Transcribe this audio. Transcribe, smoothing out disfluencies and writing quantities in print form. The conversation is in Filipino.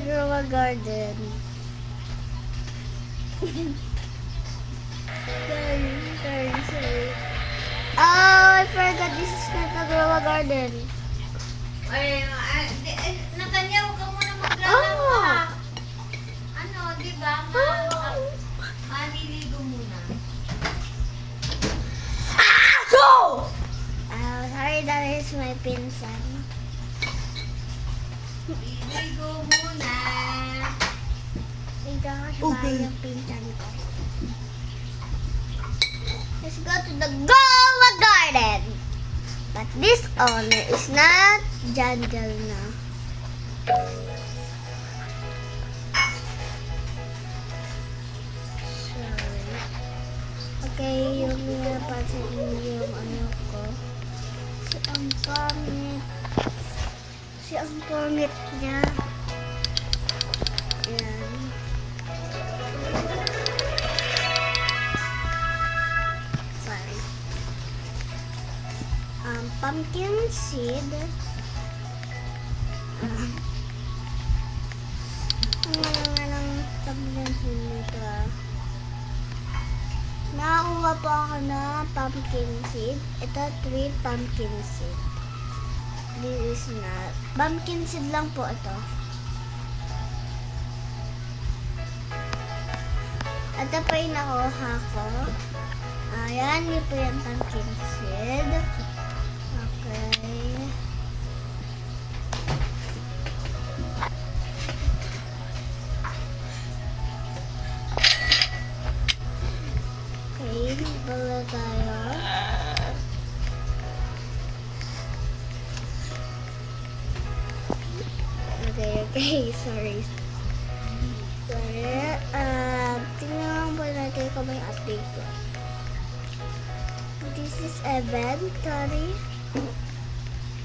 grow a garden. sorry. Oh, I forgot this is not a grow a garden. Ay, Natanya, huwag ka muna maglalaro ha. Ano, di ba? Maliligo muna. Go! Sorry, that is my pinsan. Liligo muna. Ito kasi Okay. yung pinsan ko. Let's go to the Goa Garden. But this owner is not jungle na. Sorry. Okay, yung napansin yung ano ko. Si ang pangit niya. Yan. Sorry. Pumpkin seed. Ang mga ng pumpkin seed nito Nakakuha po ako ng pumpkin seed. Ito, 3 pumpkin seed. This is not. Pumpkin seed lang po ito. Ito po yung nakuha ko. Ayan, yun po yung pumpkin seed. Okay. Okay, bala tayo. Okay, sorry. Tingnan po natin kung may update ko. This is inventory.